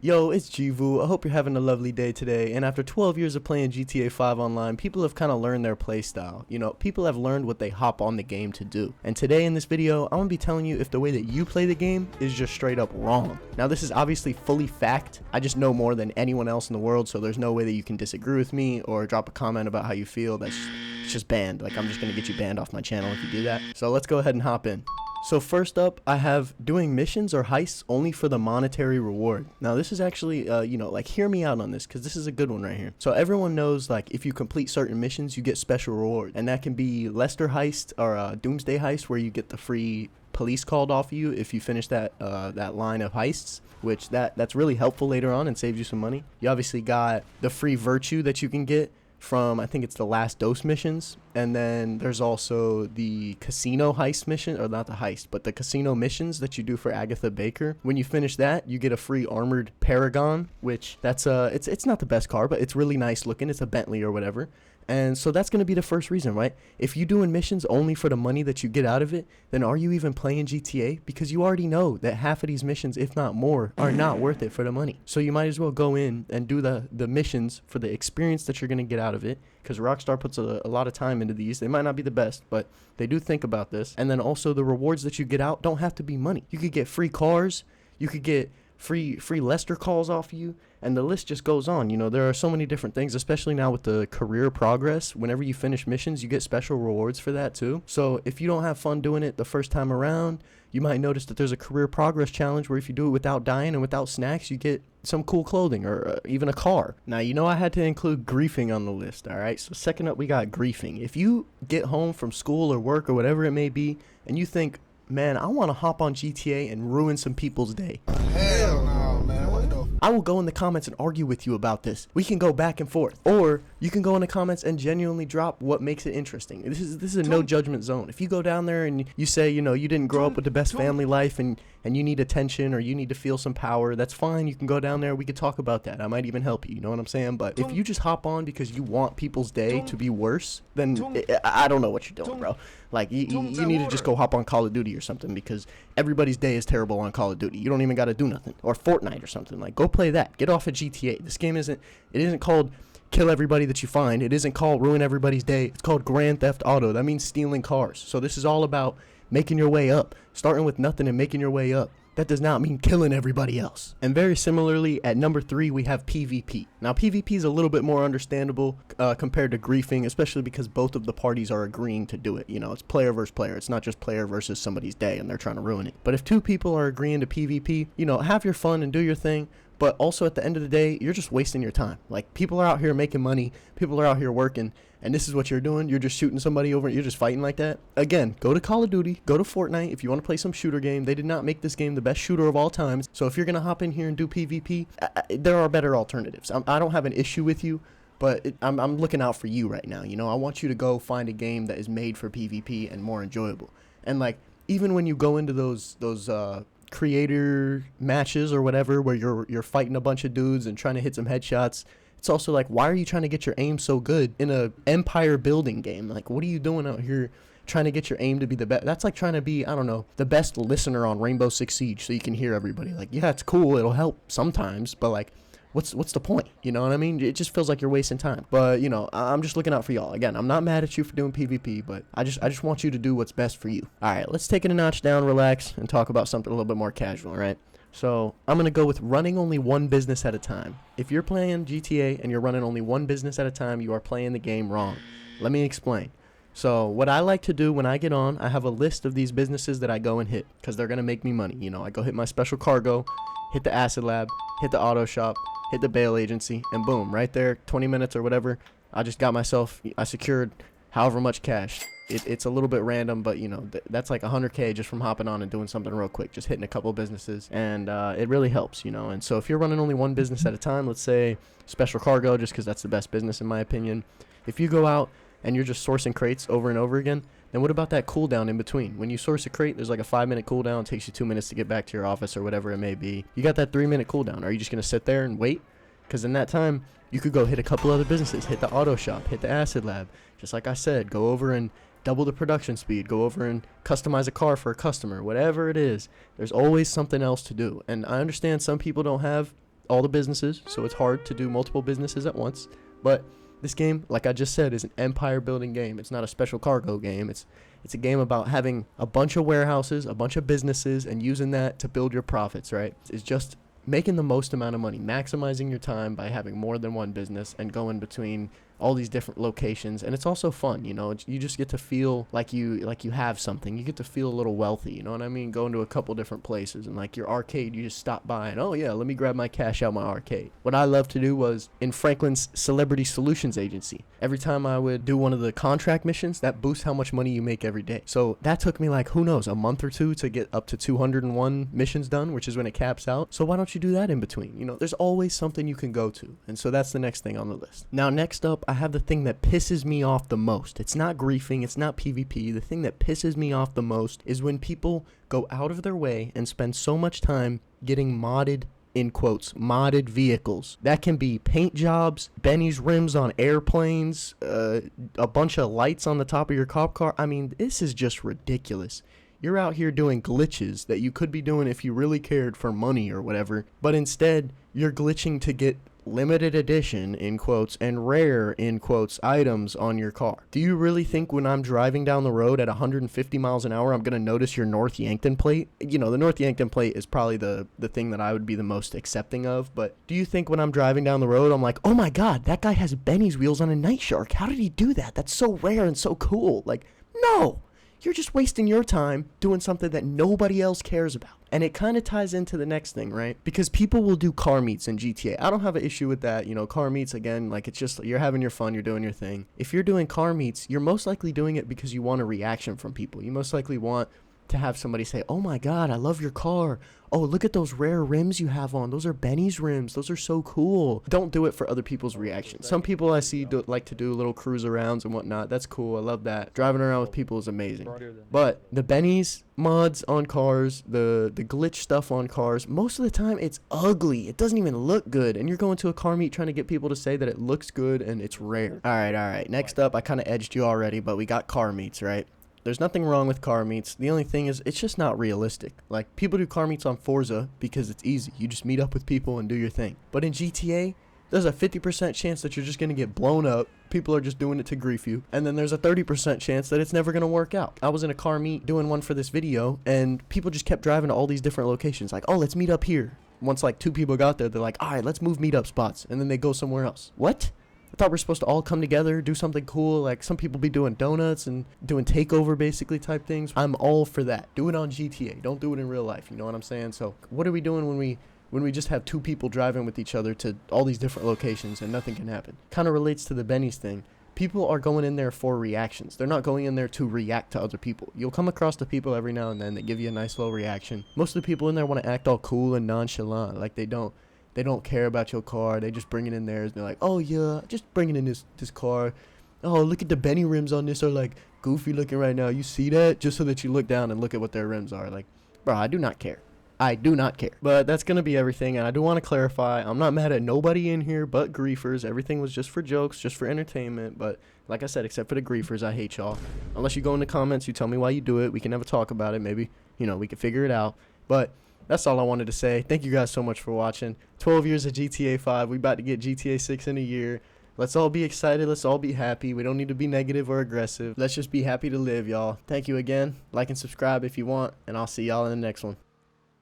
Yo, it's Jivu. I hope you're having a lovely day today. And after 12 years of playing GTA 5 online, people have kind of learned their playstyle. People have learned what they hop on the game to do. And today in this video, I'm going to be telling you if the way that you play the game is just straight up wrong. Now, this is obviously fully fact. I just know more than anyone else in the world, so there's no way that you can disagree with me or drop a comment about how you feel. It's just banned. Like, I'm just going to get you banned off my channel if you do that. So let's go ahead and hop in. So first up, I have doing missions or heists only for the monetary reward. Now this is actually, hear me out on this because this is a good one right here. So everyone knows, like, if you complete certain missions, you get special reward. And that can be Lester heist or Doomsday heist, where you get the free police called off you if you finish that line of heists, which that's really helpful later on and saves you some money. You obviously got the free virtue that you can get from, I think it's the Last Dose missions, and then there's also the casino heist mission, or not the heist, but the casino missions that you do for Agatha Baker. When you finish that, you get a free armored Paragon, which that's it's not the best car, but it's really nice looking. It's a Bentley or whatever. And so that's going to be the first reason, right? If you're doing missions only for the money that you get out of it, then are you even playing GTA? Because you already know that half of these missions, if not more, are not worth it for the money. So you might as well go in and do the missions for the experience that you're going to get out of it. Because Rockstar puts a lot of time into these. They might not be the best, but they do think about this. And then also the rewards that you get out don't have to be money. You could get free cars. You could get free Lester calls off you, and the list just goes on. There are so many different things, especially now with the career progress. Whenever you finish missions, you get special rewards for that too. So if you don't have fun doing it the first time around, you might notice that there's a career progress challenge where if you do it without dying and without snacks, you get some cool clothing or even a car. Now, I had to include griefing on the list, all right? So second up, we got griefing. If you get home from school or work or whatever it may be, and you think, man, I want to hop on GTA and ruin some people's day, Hell no, man. What the? I will go in the comments and argue with you about this. We can go back and forth. Or you can go in the comments and genuinely drop what makes it interesting. This is a no judgment zone. If you go down there and you say, you didn't grow up with the best family life and you need attention or you need to feel some power, that's fine. You can go down there. We could talk about that. I might even help you. You know what I'm saying? But if you just hop on because you want people's day to be worse, then I don't know what you're doing, bro. Like, you need to just go hop on Call of Duty or something, because everybody's day is terrible on Call of Duty. You don't even got to do nothing. Or Fortnite or something. Like, go play that. Get off of GTA. This game isn't called kill everybody that you find. It isn't called ruin everybody's day. It's called Grand Theft Auto. That means stealing cars. So this is all about making your way up. Starting with nothing and making your way up. That does not mean killing everybody else. And very similarly, at number 3, we have PvP. Now, PvP is a little bit more understandable compared to griefing, especially because both of the parties are agreeing to do it. It's player versus player. It's not just player versus somebody's day and they're trying to ruin it. But if two people are agreeing to PvP, have your fun and do your thing. But also at the end of the day, you're just wasting your time. Like, people are out here making money. People are out here working. And this is what you're doing. You're just shooting somebody over. You're just fighting like that. Again, go to Call of Duty. Go to Fortnite if you want to play some shooter game. They did not make this game the best shooter of all times. So if you're going to hop in here and do PvP, there are better alternatives. I don't have an issue with you, but I'm looking out for you right now. I want you to go find a game that is made for PvP and more enjoyable. And, like, even when you go into those creator matches or whatever where you're fighting a bunch of dudes and trying to hit some headshots, it's also like, why are you trying to get your aim so good in a empire building game? Like, what are you doing out here trying to get your aim to be the best? That's like trying to be, I don't know, the best listener on Rainbow Six Siege so you can hear everybody. Like, yeah, it's cool, it'll help sometimes, but like, what's the point? You know what I mean? It just feels like you're wasting time. But I'm just looking out for y'all. Again, I'm not mad at you for doing PvP, but I just want you to do what's best for you. All right, let's take it a notch down, relax, and talk about something a little bit more casual, right? So I'm going to go with running only one business at a time. If you're playing GTA and you're running only one business at a time, you are playing the game wrong. Let me explain. So what I like to do when I get on, I have a list of these businesses that I go and hit because they're going to make me money. I go hit my special cargo, hit the acid lab, hit the auto shop, hit the bail agency, and boom, right there, 20 minutes or whatever, I secured however much cash. It's a little bit random, but that's like 100K just from hopping on and doing something real quick, just hitting a couple businesses, and it really helps. And so if you're running only one business at a time, let's say special cargo, just because that's the best business in my opinion, if you go out and you're just sourcing crates over and over again, then what about that cooldown in between? When you source a crate, there's like a 5-minute cooldown. It takes you 2 minutes to get back to your office or whatever it may be. You got that 3-minute cooldown. Are you just going to sit there and wait? Because in that time, you could go hit a couple other businesses, hit the auto shop, hit the acid lab. Just like I said, go over and double the production speed, go over and customize a car for a customer, whatever it is. There's always something else to do. And I understand some people don't have all the businesses, so it's hard to do multiple businesses at once. But this game, like I just said, is an empire building game. It's not a special cargo game. It's a game about having a bunch of warehouses, a bunch of businesses, and using that to build your profits, right? It's just making the most amount of money, maximizing your time by having more than one business and going between all these different locations. And it's also fun, you know. You just get to feel like you have something. You get to feel a little wealthy, you know what I mean? Going to a couple different places, and like your arcade, you just stop by and, oh yeah, let me grab my cash out my arcade. What I love to do was in Franklin's Celebrity Solutions Agency, every time I would do one of the contract missions, that boosts how much money you make every day. So that took me like, who knows, a month or two to get up to 201 missions done, which is when it caps out. So why don't you do that in between? You know, there's always something you can go to. And so that's the next thing on the list. Now, next up, I have the thing that pisses me off the most. It's not griefing, it's not PvP. The thing that pisses me off the most is when people go out of their way and spend so much time getting modded, in quotes, modded vehicles. That can be paint jobs, Benny's rims on airplanes, a bunch of lights on the top of your cop car. I mean, this is just ridiculous. You're out here doing glitches that you could be doing if you really cared for money or whatever, but instead you're glitching to get limited edition, in quotes, and rare, in quotes, items on your car. Do you really think when I'm driving down the road at 150 miles an hour, I'm going to notice your North Yankton plate? You know, the North Yankton plate is probably the thing that I would be the most accepting of, but do you think when I'm driving down the road, I'm like, oh my God, that guy has Benny's wheels on a Night Shark. How did he do that? That's so rare and so cool. Like, no! You're just wasting your time doing something that nobody else cares about. And it kind of ties into the next thing, right? Because people will do car meets in GTA. I don't have an issue with that. You know, car meets, again, like it's just, you're having your fun, you're doing your thing. If you're doing car meets, you're most likely doing it because you want a reaction from people. You most likely want to have somebody say, oh my God, I love your car. Oh, look at those rare rims you have on. Those are Benny's rims. Those are so cool. Don't do it for other people's reactions. Some people I see like to do little cruise arounds and whatnot. That's cool. I love that. Driving around with people is amazing. But the Benny's mods on cars, the glitch stuff on cars, most of the time it's ugly. It doesn't even look good. And you're going to a car meet trying to get people to say that it looks good and it's rare. All right. Next up, I kind of edged you already, but we got car meets, right? There's nothing wrong with car meets. The only thing is, it's just not realistic. Like, people do car meets on Forza because it's easy. You just meet up with people and do your thing. But in GTA, there's a 50% chance that you're just going to get blown up. People are just doing it to grief you. And then there's a 30% chance that it's never going to work out. I was in a car meet doing one for this video, and people just kept driving to all these different locations. Like, oh, let's meet up here. Once, like, 2 people got there, they're like, all right, let's move meetup spots. And then they go somewhere else. What? I thought we were supposed to all come together, do something cool. Like, some people be doing donuts and doing takeover basically type things. I'm all for that. Do it on GTA. Don't do it in real life. You know what I'm saying? So what are we doing when we just have 2 people driving with each other to all these different locations and nothing can happen? Kind of relates to the Benny's thing. People are going in there for reactions. They're not going in there to react to other people. You'll come across the people every now and then that give you a nice little reaction. Most of the people in there want to act all cool and nonchalant. Like, they don't care about your car. They just bring it in theirs. They're like, oh yeah, just bringing in this car. Oh, look at the Benny rims on this are like goofy looking right now. You see that? Just so that you look down and look at what their rims are. Like, bro, I do not care. I do not care. But that's going to be everything. And I do want to clarify, I'm not mad at nobody in here but griefers. Everything was just for jokes, just for entertainment. But like I said, except for the griefers, I hate y'all. Unless you go in the comments, you tell me why you do it. We can have a talk about it. Maybe, you know, we can figure it out. But that's all I wanted to say. Thank you guys so much for watching. 12 years of GTA 5. We about to get GTA 6 in a year. Let's all be excited. Let's all be happy. We don't need to be negative or aggressive. Let's just be happy to live, y'all. Thank you again. Like and subscribe if you want, and I'll see y'all in the next one.